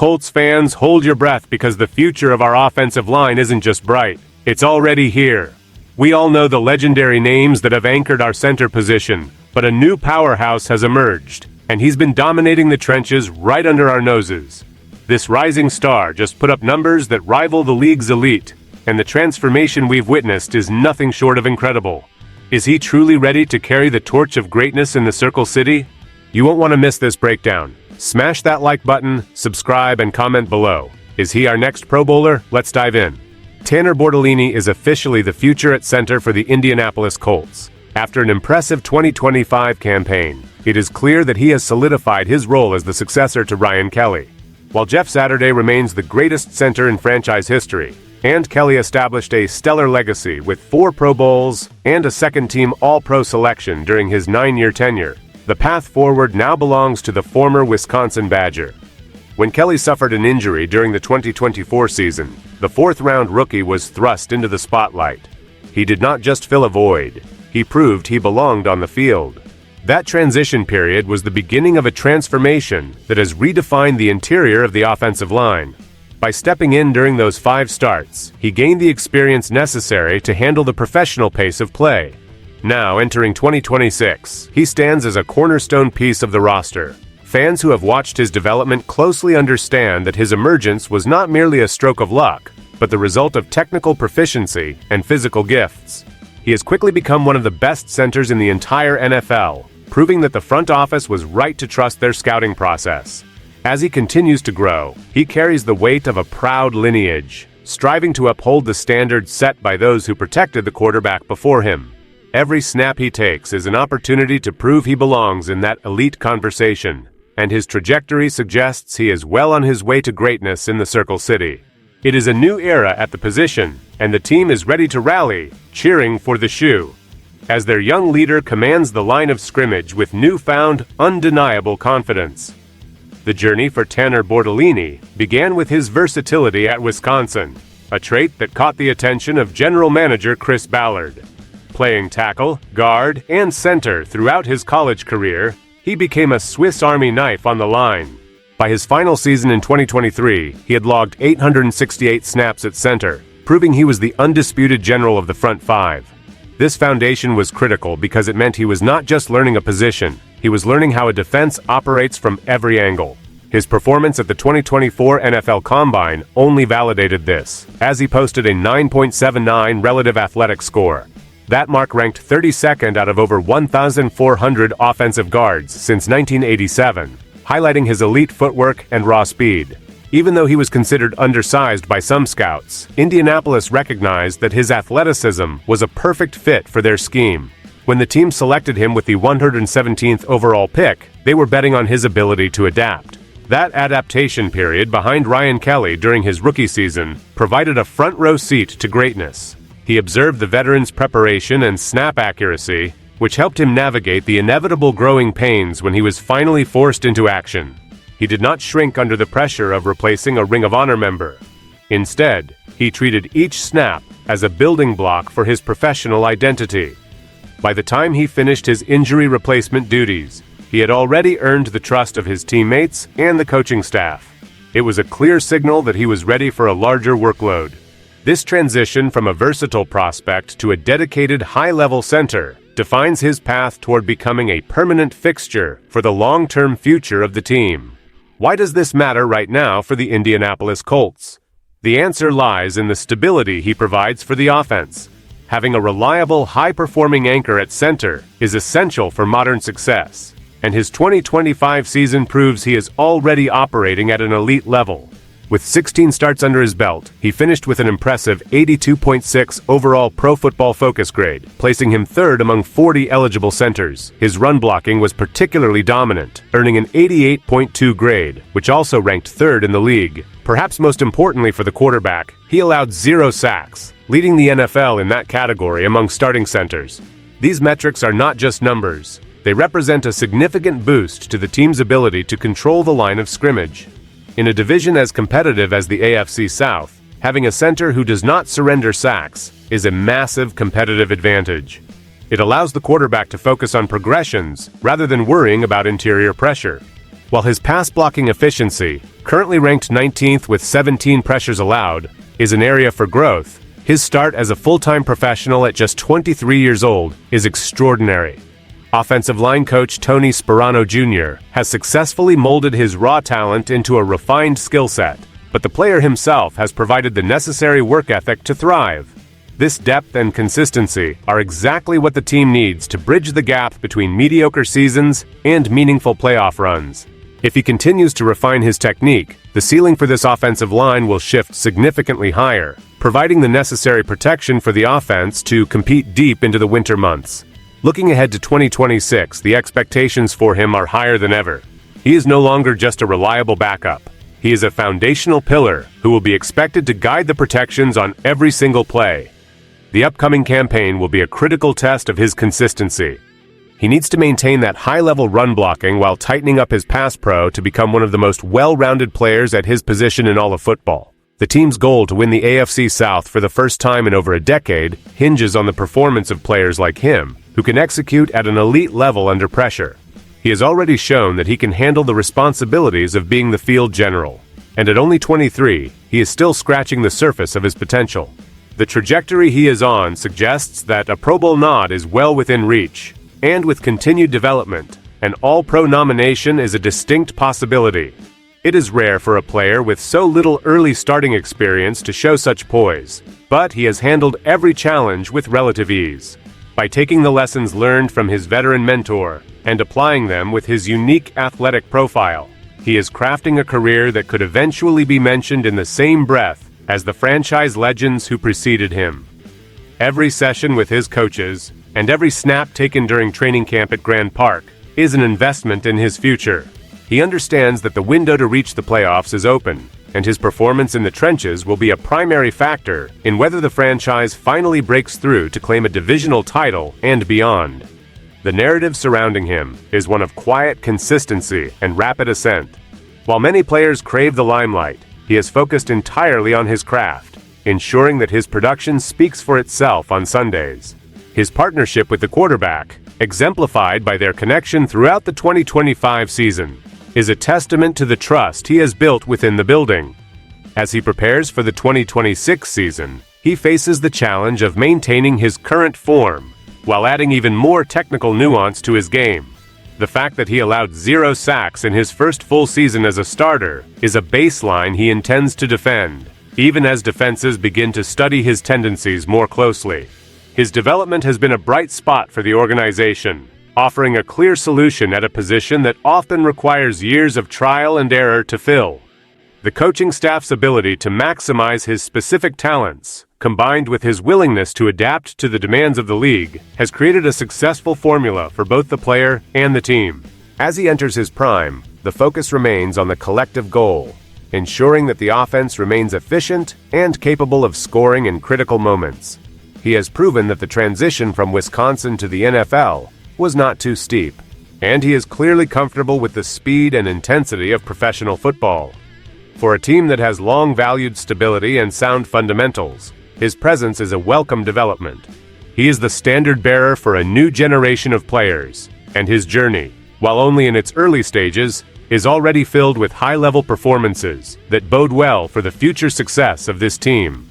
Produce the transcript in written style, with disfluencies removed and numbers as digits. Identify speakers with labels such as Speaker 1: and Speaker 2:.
Speaker 1: Colts fans, hold your breath because the future of our offensive line isn't just bright. It's already here. We all know the legendary names that have anchored our center position, but a new powerhouse has emerged, and he's been dominating the trenches right under our noses. This rising star just put up numbers that rival the league's elite, and the transformation we've witnessed is nothing short of incredible. Is he truly ready to carry the torch of greatness in the Circle City? You won't want to miss this breakdown. Smash that like button, subscribe, and comment below. Is he our next Pro Bowler? Let's dive in. Tanner Bortolini is officially the future at center for the Indianapolis Colts. After an impressive 2025 campaign, it is clear that he has solidified his role as the successor to Ryan Kelly. While Jeff Saturday remains the greatest center in franchise history, and Kelly established a stellar legacy with 4 Pro Bowls and a second-team All-Pro selection during his 9-year tenure, the path forward now belongs to the former Wisconsin Badger. When Kelly suffered an injury during the 2024 season, the 4th-round rookie was thrust into the spotlight. He did not just fill a void, he proved he belonged on the field. That transition period was the beginning of a transformation that has redefined the interior of the offensive line. By stepping in during those 5 starts, he gained the experience necessary to handle the professional pace of play. Now, entering 2026, he stands as a cornerstone piece of the roster. Fans who have watched his development closely understand that his emergence was not merely a stroke of luck, but the result of technical proficiency and physical gifts. He has quickly become one of the best centers in the entire NFL, proving that the front office was right to trust their scouting process. As he continues to grow, he carries the weight of a proud lineage, striving to uphold the standards set by those who protected the quarterback before him. Every snap he takes is an opportunity to prove he belongs in that elite conversation, and his trajectory suggests he is well on his way to greatness in the Circle City. It is a new era at the position, and the team is ready to rally, cheering for the shoe, as their young leader commands the line of scrimmage with newfound, undeniable confidence. The journey for Tanner Bortolini began with his versatility at Wisconsin, a trait that caught the attention of general manager Chris Ballard. Playing tackle, guard, and center throughout his college career, he became a Swiss Army knife on the line. By his final season in 2023, he had logged 868 snaps at center, proving he was the undisputed general of the front 5. This foundation was critical because it meant he was not just learning a position, he was learning how a defense operates from every angle. His performance at the 2024 NFL Combine only validated this, as he posted a 9.79 relative athletic score. That mark ranked 32nd out of over 1,400 offensive guards since 1987, highlighting his elite footwork and raw speed. Even though he was considered undersized by some scouts, Indianapolis recognized that his athleticism was a perfect fit for their scheme. When the team selected him with the 117th overall pick, they were betting on his ability to adapt. That adaptation period behind Ryan Kelly during his rookie season provided a front-row seat to greatness. He observed the veteran's preparation and snap accuracy, which helped him navigate the inevitable growing pains when he was finally forced into action. He did not shrink under the pressure of replacing a Ring of Honor member. Instead, he treated each snap as a building block for his professional identity. By the time he finished his injury replacement duties, he had already earned the trust of his teammates and the coaching staff. It was a clear signal that he was ready for a larger workload. This transition from a versatile prospect to a dedicated high-level center defines his path toward becoming a permanent fixture for the long-term future of the team. Why does this matter right now for the Indianapolis Colts? The answer lies in the stability he provides for the offense. Having a reliable, high-performing anchor at center is essential for modern success, and his 2025 season proves he is already operating at an elite level. With 16 starts under his belt, he finished with an impressive 82.6 overall Pro Football Focus grade, placing him 3rd among 40 eligible centers. His run blocking was particularly dominant, earning an 88.2 grade, which also ranked 3rd in the league. Perhaps most importantly for the quarterback, he allowed 0 sacks, leading the NFL in that category among starting centers. These metrics are not just numbers. They represent a significant boost to the team's ability to control the line of scrimmage. In a division as competitive as the AFC South, having a center who does not surrender sacks is a massive competitive advantage. It allows the quarterback to focus on progressions rather than worrying about interior pressure. While his pass blocking efficiency Currently ranked 19th with 17 pressures allowed, is an area for growth. His start as a full-time professional at just 23 years old is extraordinary. Offensive line coach Tony Sparano Jr. has successfully molded his raw talent into a refined skill set, but the player himself has provided the necessary work ethic to thrive. This depth and consistency are exactly what the team needs to bridge the gap between mediocre seasons and meaningful playoff runs. If he continues to refine his technique, the ceiling for this offensive line will shift significantly higher, providing the necessary protection for the offense to compete deep into the winter months. Looking ahead to 2026, the expectations for him are higher than ever. He is no longer just a reliable backup. He is a foundational pillar who will be expected to guide the protections on every single play. The upcoming campaign will be a critical test of his consistency. He needs to maintain that high-level run blocking while tightening up his pass pro to become one of the most well-rounded players at his position in all of football. The team's goal to win the AFC South for the first time in over a decade hinges on the performance of players like him, who can execute at an elite level under pressure. He has already shown that he can handle the responsibilities of being the field general, and at only 23, he is still scratching the surface of his potential. The trajectory he is on suggests that a Pro Bowl nod is well within reach, and with continued development, an All-Pro nomination is a distinct possibility. It is rare for a player with so little early starting experience to show such poise, but he has handled every challenge with relative ease. By taking the lessons learned from his veteran mentor and applying them with his unique athletic profile, he is crafting a career that could eventually be mentioned in the same breath as the franchise legends who preceded him. Every session with his coaches and every snap taken during training camp at Grand Park is an investment in his future. He understands that the window to reach the playoffs is open, and his performance in the trenches will be a primary factor in whether the franchise finally breaks through to claim a divisional title and beyond. The narrative surrounding him is one of quiet consistency and rapid ascent. While many players crave the limelight, he is focused entirely on his craft, ensuring that his production speaks for itself on Sundays. His partnership with the quarterback, exemplified by their connection throughout the 2025 season, is a testament to the trust he has built within the building. As he prepares for the 2026 season, he faces the challenge of maintaining his current form, while adding even more technical nuance to his game. The fact that he allowed 0 sacks in his first full season as a starter is a baseline he intends to defend, even as defenses begin to study his tendencies more closely. His development has been a bright spot for the organization, offering a clear solution at a position that often requires years of trial and error to fill. The coaching staff's ability to maximize his specific talents, combined with his willingness to adapt to the demands of the league, has created a successful formula for both the player and the team. As he enters his prime, the focus remains on the collective goal, ensuring that the offense remains efficient and capable of scoring in critical moments. He has proven that the transition from Wisconsin to the NFL was not too steep, and he is clearly comfortable with the speed and intensity of professional football. For a team that has long valued stability and sound fundamentals, his presence is a welcome development. He is the standard bearer for a new generation of players, and his journey, while only in its early stages, is already filled with high-level performances that bode well for the future success of this team.